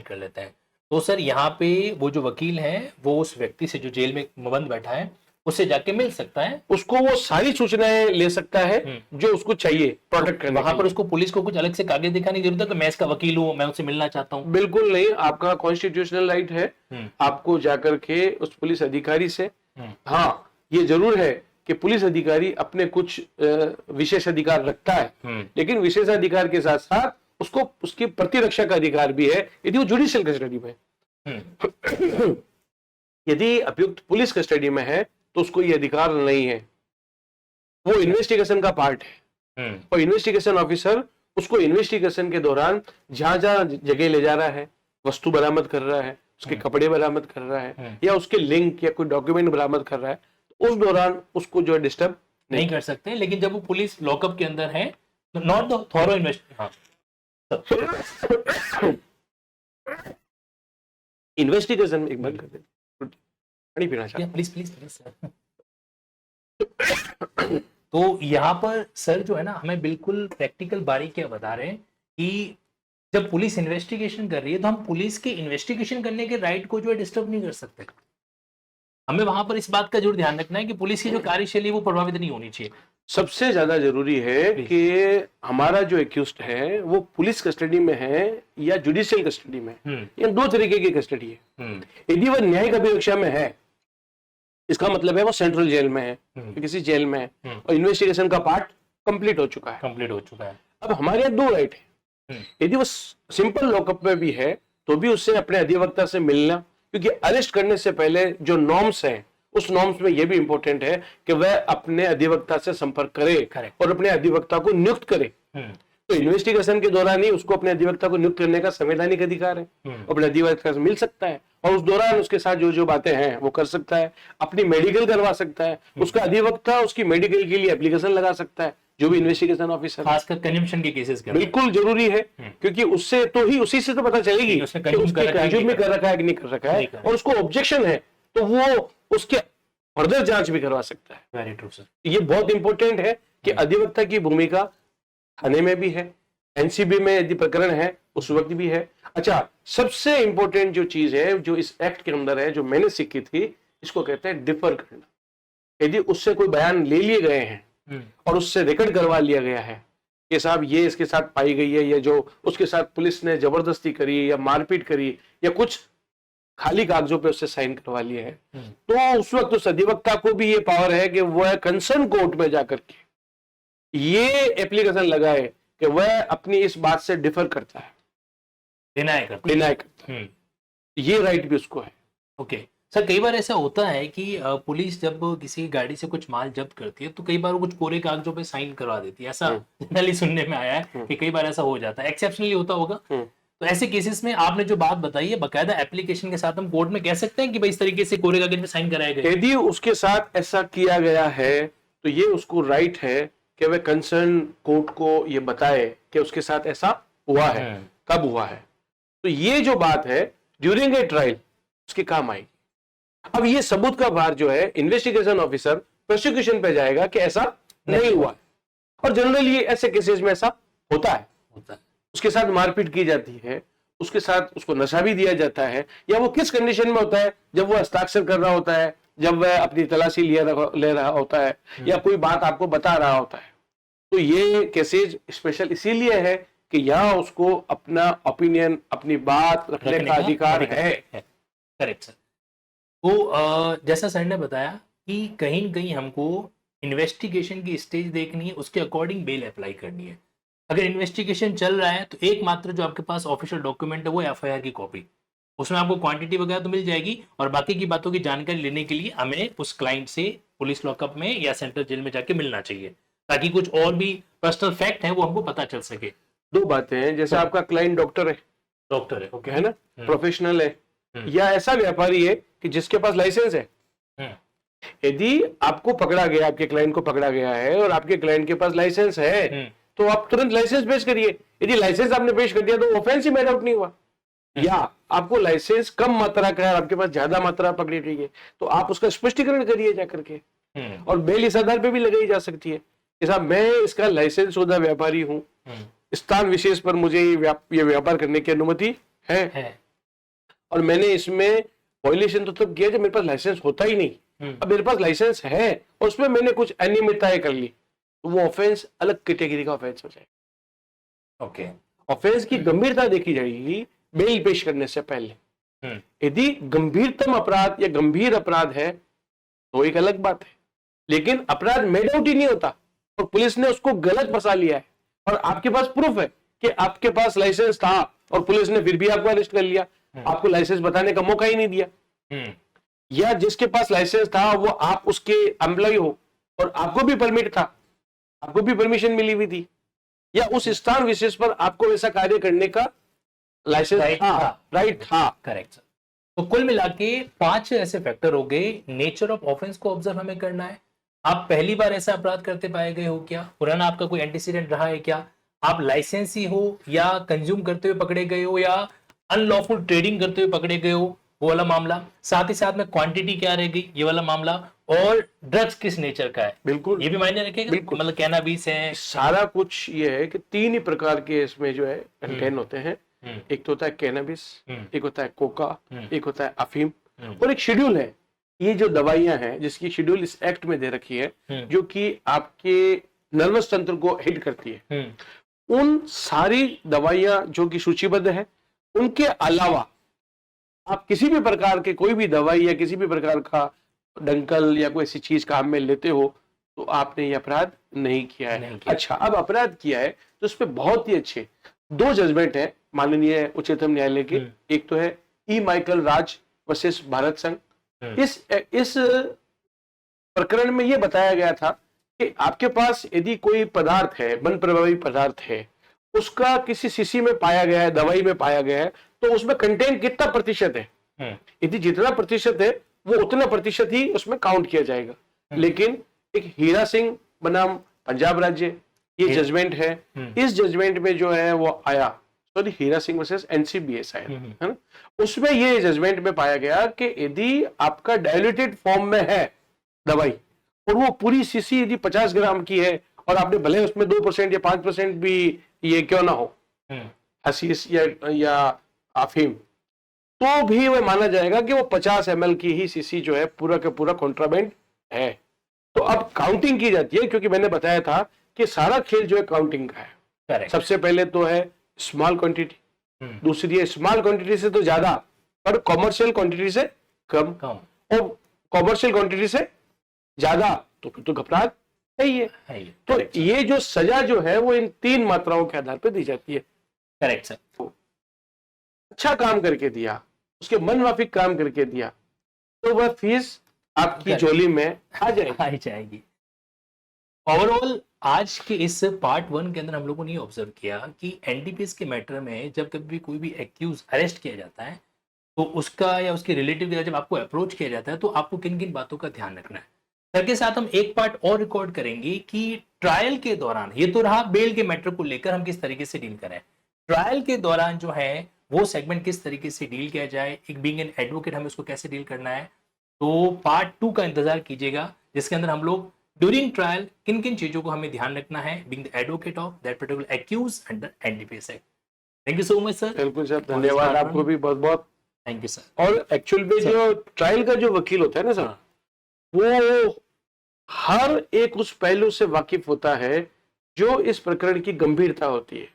कर लेते हैं। तो सर यहाँ पे वो जो वकील है वो उस व्यक्ति से जो जेल में बंद बैठा है उससे जाके मिल सकता है, उसको वो सारी सूचनाएं ले सकता है जो उसको चाहिए प्रोटेक्ट करने। वहां पर उसको पुलिस को कुछ अलग से कागज दिखाने की जरूरत है कि मैं इसका वकील हूँ, मैं उससे मिलना चाहता हूँ? बिल्कुल नहीं, आपका कॉन्स्टिट्यूशनल राइट है आपको जाकर के उस पुलिस अधिकारी से। हाँ, ये जरूर है कि पुलिस अधिकारी अपने कुछ विशेष अधिकार रखता है, लेकिन विशेष अधिकार के साथ साथ उसको उसकी प्रतिरक्षा का अधिकार भी है यदि वो जुडिशियल कस्टडी में है। यदि अभियुक्त पुलिस कस्टडी में है तो उसको ये अधिकार नहीं है, वो इन्वेस्टिगेशन का पार्ट है। और इन्वेस्टिगेशन ऑफिसर उसको इन्वेस्टिगेशन के दौरान जहां जहां जगह ले जा रहा है, वस्तु बरामद कर रहा है, उसके कपड़े बरामद कर रहा है, या उसके लिंक या कोई डॉक्यूमेंट बरामद कर रहा है, तो उस दौरान उसको जो है डिस्टर्ब नहीं कर सकते। लेकिन जब वो पुलिस लॉकअप के अंदर है, नॉट द थॉरो इन्वेस्टिगेशन एक बंद कर दे, पानी पीना चाहता, प्लीज सर। तो यहाँ पर सर जो है ना, हमें बिल्कुल प्रैक्टिकल बारीकियां बता रहे हैं कि जब पुलिस इन्वेस्टिगेशन कर रही है तो हम पुलिस के इन्वेस्टिगेशन करने के राइट को जो है डिस्टर्ब नहीं कर सकते। हमें वहां पर इस बात का जरूर ध्यान रखना है कि पुलिस की जो कार्यशैली वो प्रभावित नहीं होनी चाहिए। सबसे ज्यादा जरूरी है कि हमारा जो एक्यूज्ड है वो पुलिस कस्टडी में है या जुडिशियल कस्टडी में, ये 2 तरीके की कस्टडी है। यदि वह न्यायिक अभिरक्षा में है, इसका मतलब है वो सेंट्रल जेल में है, किसी जेल में है, और इन्वेस्टिगेशन का पार्ट कंप्लीट हो चुका है। अब हमारे यहाँ दो राइट है। यदि वो सिंपल लॉकअप में भी है तो भी उससे अपने अधिवक्ता से मिलना, क्योंकि अरेस्ट करने से पहले जो नॉर्म्स हैं उस नॉर्म्स में यह भी इंपॉर्टेंट है कि वह अपने अधिवक्ता से संपर्क करे और अपने अधिवक्ता को नियुक्त करे। तो इन्वेस्टिगेशन के दौरान ही उसको अपने अधिवक्ता को नियुक्त करने का संवैधानिक अधिकार है, अपने अधिवक्ता से मिल सकता है और उस दौरान उसके साथ जो जो बातें हैं वो कर सकता है, अपनी मेडिकल करवा सकता है, उसका अधिवक्ता उसकी मेडिकल के लिए एप्लीकेशन लगा सकता है, जो भी इन्वेस्टिगेशन ऑफिसर, खासकर कंजम्पशन के केसेस के बिल्कुल जरूरी है, क्योंकि उससे तो ही उसी से तो पता चलेगी कि उसने कंज्यूम भी कर रखा है कि नहीं कर रखा है, और उसको ऑब्जेक्शन है तो वो उसके फर्दर जांच भी करवा सकता है। Very true sir. ये बहुत इंपॉर्टेंट है कि अधिवक्ता की भूमिका थाने में भी है, एनसीबी में यदि प्रकरण है उस वक्त भी है। अच्छा, सबसे इंपॉर्टेंट जो चीज है जो इस एक्ट के अंदर है, जो मैंने सीखी थी, इसको कहते हैं डिफर करना। यदि उससे कोई बयान ले लिए गए हैं और उससे रिकॉर्ड करवा लिया गया है कि साहब ये इसके साथ पाई गई है, या जो उसके साथ पुलिस ने जबरदस्ती करी या मारपीट करी या कुछ खाली कागजों पे उससे साइन करवा लिए हैं, तो उस वक्त उस अधिवक्ता को भी ये पावर है कि वह कंसर्न कोर्ट में जाकर के ये एप्लीकेशन लगाए कि वह अपनी इस बात से डिफर करता है, डिनाई करता है। ये राइट भी उसको है। ओके सर, कई बार ऐसा होता है कि पुलिस जब किसी गाड़ी से कुछ माल जब्त करती है तो कई बार वो कुछ कोरे कागजों पे साइन करवा देती है, ऐसा जनरली सुनने में आया है कि कई बार ऐसा हो जाता है, एक्सेप्शनली होता होगा। तो ऐसे केसेस में आपने जो बात बताई है, बकायदा एप्लीकेशन के साथ हम कोर्ट में कह सकते हैं कि भाई इस तरीके से कोरे कागज पे साइन कराए गए। यदि उसके साथ ऐसा किया गया है तो ये उसको राइट है कि वह कंसर्न कोर्ट को ये बताए कि उसके साथ ऐसा हुआ है, कब हुआ है। तो ये जो बात है ड्यूरिंग ए ट्रायल उसके काम आएगी। अब ये सबूत का भार जो है इन्वेस्टिगेशन ऑफिसर प्रोसिक्यूशन पे जाएगा कि ऐसा नहीं हुआ है, और जनरली ऐसे केसेस में ऐसा होता है। उसके साथ मारपीट की जाती है, उसके साथ उसको नशा भी दिया जाता है, या वो किस कंडीशन में होता है, जब वो हस्ताक्षर कर रहा होता है, जब वह अपनी तलाशी ले रहा होता है, या कोई बात आपको बता रहा होता है। तो ये केसेज स्पेशल इसीलिए है कि यहाँ उसको अपना ओपिनियन, अपनी बात रखने का अधिकार है। Correct sir. तो जैसा सर ने बताया कि कहीं न कहीं हमको इन्वेस्टिगेशन की स्टेज देखनी है, उसके अकॉर्डिंग बेल अप्लाई करनी है। अगर इन्वेस्टिगेशन चल रहा है तो एकमात्र जो आपके पास ऑफिशियल डॉक्यूमेंट है वो एफआईआर की कॉपी, उसमें आपको क्वांटिटी वगैरह तो मिल जाएगी, और बाकी की बातों की जानकारी लेने के लिए हमें उस क्लाइंट से पुलिस लॉकअप में या सेंट्रल जेल में जाके मिलना चाहिए, ताकि कुछ और भी पर्सनल फैक्ट है वो हमको पता चल सके। दो बातें हैं, जैसे आपका क्लाइंट डॉक्टर है, ओके है ना, प्रोफेशनल है, या ऐसा व्यापारी है कि जिसके पास लाइसेंस है। यदि आपको पकड़ा गया, आपके क्लाइंट को पकड़ा गया है और आपके क्लाइंट के पास लाइसेंस है, तो आप तुरंत लाइसेंस पेश करिए। यदि लाइसेंस आपने पेश कर दिया तो ऑफेंस ही मेड आउट नहीं हुआ। या आपको लाइसेंस कम मात्रा का है, आपके पास ज्यादा मात्रा पकड़ी गई है, तो आप उसका स्पष्टीकरण करिए जाकर के, और बेल इस आधार पे भी लगाई जा सकती है कि साहब मैं इसका लाइसेंस शुदा व्यापारी हूं, स्थान विशेष पर मुझे ये व्यापार करने की अनुमति है, और मैंने इसमें वायलेशन तो तब किया जब मेरे पास लाइसेंस होता ही नहीं। अब मेरे पास लाइसेंस है और उसमें मैंने कुछ अनियमितताएं कर ली, तो वो ऑफेंस अलग कैटेगरी का ऑफेंस हो जाएगा। ओके, ऑफेंस की गंभीरता देखी जाएगी बेल पेश करने से पहले। यदि गंभीरतम अपराध या गंभीर अपराध है तो एक अलग बात है, लेकिन अपराध मेड आउट ही नहीं होता और पुलिस ने उसको गलत फंसा लिया है, और आपके पास प्रूफ है कि आपके पास लाइसेंस था और पुलिस ने फिर भी आपको अरेस्ट कर लिया, आपको लाइसेंस बताने का मौका ही नहीं दिया। या जिसके पास लाइसेंस था वो आप उसके एम्प्लॉय हो और आपको भी परमिट था, आपको भी परमिशन मिली हुई थी, या उस स्थान विशेष पर आपको ऐसा कार्य करने का लाइसेंस राइट था। Correct sir. तो कुल मिला के 5 ऐसे फैक्टर हो गए। नेचर ऑफ ऑफेंस को ऑब्जर्व हमें करना है। आप पहली बार ऐसा अपराध करते पाए गए हो क्या, पुराना आपका कोई एंटीसीडेंट रहा है क्या, आप लाइसेंसी हो या कंज्यूम करते हुए पकड़े गए हो या अनलॉफुल ट्रेडिंग करते हुए पकड़े गए हो, वो वाला मामला, साथ ही साथ में क्वांटिटी क्या रह गई, ये वाला मामला, और ड्रग्स किस नेचर का है, बिल्कुल ये भी मायने रखेगा। मतलब कैनाबिस है, सारा कुछ ये है कि 3 ही प्रकार के इसमें जो है कंटेन होते हैं। एक तो होता है कैनाबिस, एक होता है कोका, एक होता है अफीम, और एक शेड्यूल है। ये जो दवाइयां हैं जिसकी शेड्यूल इस एक्ट में दे रखी है, जो कि आपके नर्वस तंत्र को हिट करती है, उन सारी दवाइयां जो कि सूचीबद्ध है, उनके अलावा आप किसी भी प्रकार के कोई भी दवाई या किसी भी प्रकार का डंकल या कोई ऐसी चीज काम में लेते हो तो आपने ये अपराध नहीं किया है। नहीं किया। अच्छा, अब अपराध किया है तो उस पे बहुत ही अच्छे 2 जजमेंट है माननीय उच्चतम न्यायालय के। एक तो है ई माइकल राज वर्सेस भारत संघ। इस प्रकरण में ये बताया गया था कि आपके पास यदि कोई पदार्थ है, वन प्रभावी पदार्थ है, उसका किसी शीशी में पाया गया है, दवाई में पाया गया है, तो उसमें कंटेंट कितना प्रतिशत है, यदि जितना प्रतिशत है वो उतना प्रतिशत ही उसमें काउंट किया जाएगा। लेकिन एक हीरा सिंह बनाम पंजाब राज्य ये जजमेंट है, इस जजमेंट में जो है वो आया, sorry Hira Singh versus NCBS आया, है ना, उसमें ये जजमेंट में पाया गया कि यदि आपका डाइल्यूटेड फॉर्म में है दवाई और वो पूरी शीशी यदि 50 ग्राम की है और आपने भले उसमें 2% या 5% भी ये क्यों ना हो हशीश या अफीम, तो भी वह माना जाएगा कि वो 50 ml की ही शीशी जो है पूरा का पूरा कॉन्ट्राबैंड है। तो अब काउंटिंग की जाती है, क्योंकि मैंने बताया था कि सारा खेल जो है काउंटिंग का है। Correct. सबसे पहले तो है स्मॉल क्वांटिटी, दूसरी है स्मॉल क्वांटिटी से तो ज्यादा पर कॉमर्शियल क्वांटिटी से कम, और कॉमर्शियल क्वांटिटी से ज्यादा तो फिर तो अपराध है ही है। तो ये जो सजा जो है वो इन 3 मात्राओं के आधार पर दी जाती है। Correct sir. अच्छा काम करके दिया, उसके मन माफिक काम करके दिया, तो वह फीस आपकी झोली में आ जाएगी। ओवरऑल आज के इस पार्ट 1 के अंदर हम लोगों ने ये ऑब्जर्व किया कि एनडीपीएस के मैटर में जब कभी कोई भी एक्यूज अरेस्ट किया जाता है तो उसका या उसके रिलेटिव के जब आपको अप्रोच किया जाता है तो आपको किन किन बातों का ध्यान रखना है। सर के साथ हम एक पार्ट और रिकॉर्ड करेंगे कि ट्रायल के दौरान, ये तो रहा बेल के मैटर को लेकर हम किस तरीके से डील करें, ट्रायल के दौरान जो है वो सेगमेंट किस तरीके से डील किया जाए, एक बीइंग एन एडवोकेट हमें उसको कैसे डील करना है। तो पार्ट 2 का इंतजार कीजिएगा जिसके अंदर हम लोग ड्यूरिंग ट्रायल किन किन चीजों को हमें ध्यान रखना है being the advocate of that particular accuse under NDPS act. Thank you so much sir. बिल्कुल सर, धन्यवाद आपको भी बहुत बहुत। Thank you sir. और एक्चुअल में जो ट्रायल का जो वकील होता है ना सर, वो हर एक उस पहलू से वाकिफ होता है जो इस प्रकरण की गंभीरता होती है।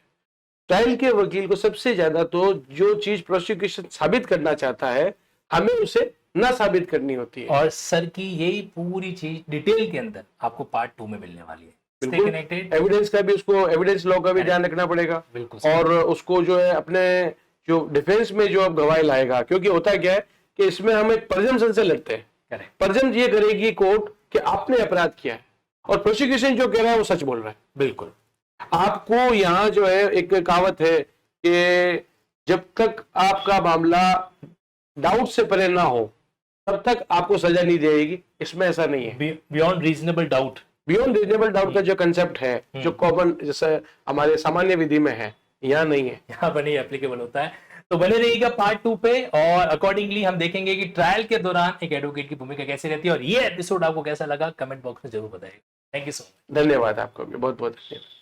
ट्रायल के वकील को सबसे ज्यादा तो जो चीज प्रोसिक्यूशन साबित करना चाहता है हमें उसे ना साबित करनी होती है। और सर की यही पूरी चीज डिटेल के अंदर आपको पार्ट 2 में मिलने वाली है। Stay connected. एविडेंस का भी, उसको एविडेंस लॉ का भी ध्यान रखना पड़ेगा। बिल्कुल। और उसको जो है अपने जो डिफेंस में जो अब गवाही लाएगा, क्योंकि होता क्या है कि इसमें हम एक प्रेजम्पशन से लड़ते हैं। प्रेजम्प ये करेगी कोर्ट कि आपने अपराध किया है, और प्रोसिक्यूशन जो कह रहा है वो सच बोल रहा है। बिल्कुल। आपको यहाँ जो है एक कहावत है कि जब तक आपका मामला डाउट से परे ना हो तब तक आपको सजा नहीं देगी। इसमें ऐसा नहीं है। Beyond reasonable doubt, beyond reasonable doubt का जो कंसेप्ट है, जो कॉमन जैसे हमारे सामान्य विधि में है, यहाँ नहीं है, यहाँ पर नहीं एप्लीकेबल होता है। तो बने रहिएगा पार्ट 2 पे, और अकॉर्डिंगली हम देखेंगे कि ट्रायल के दौरान एक एडवोकेट की भूमिका कैसे रहती है। और ये एपिसोड आपको कैसा लगा कमेंट बॉक्स में जरूर बताइएगा। Thank you so much. धन्यवाद आपको भी बहुत बहुत धन्यवाद।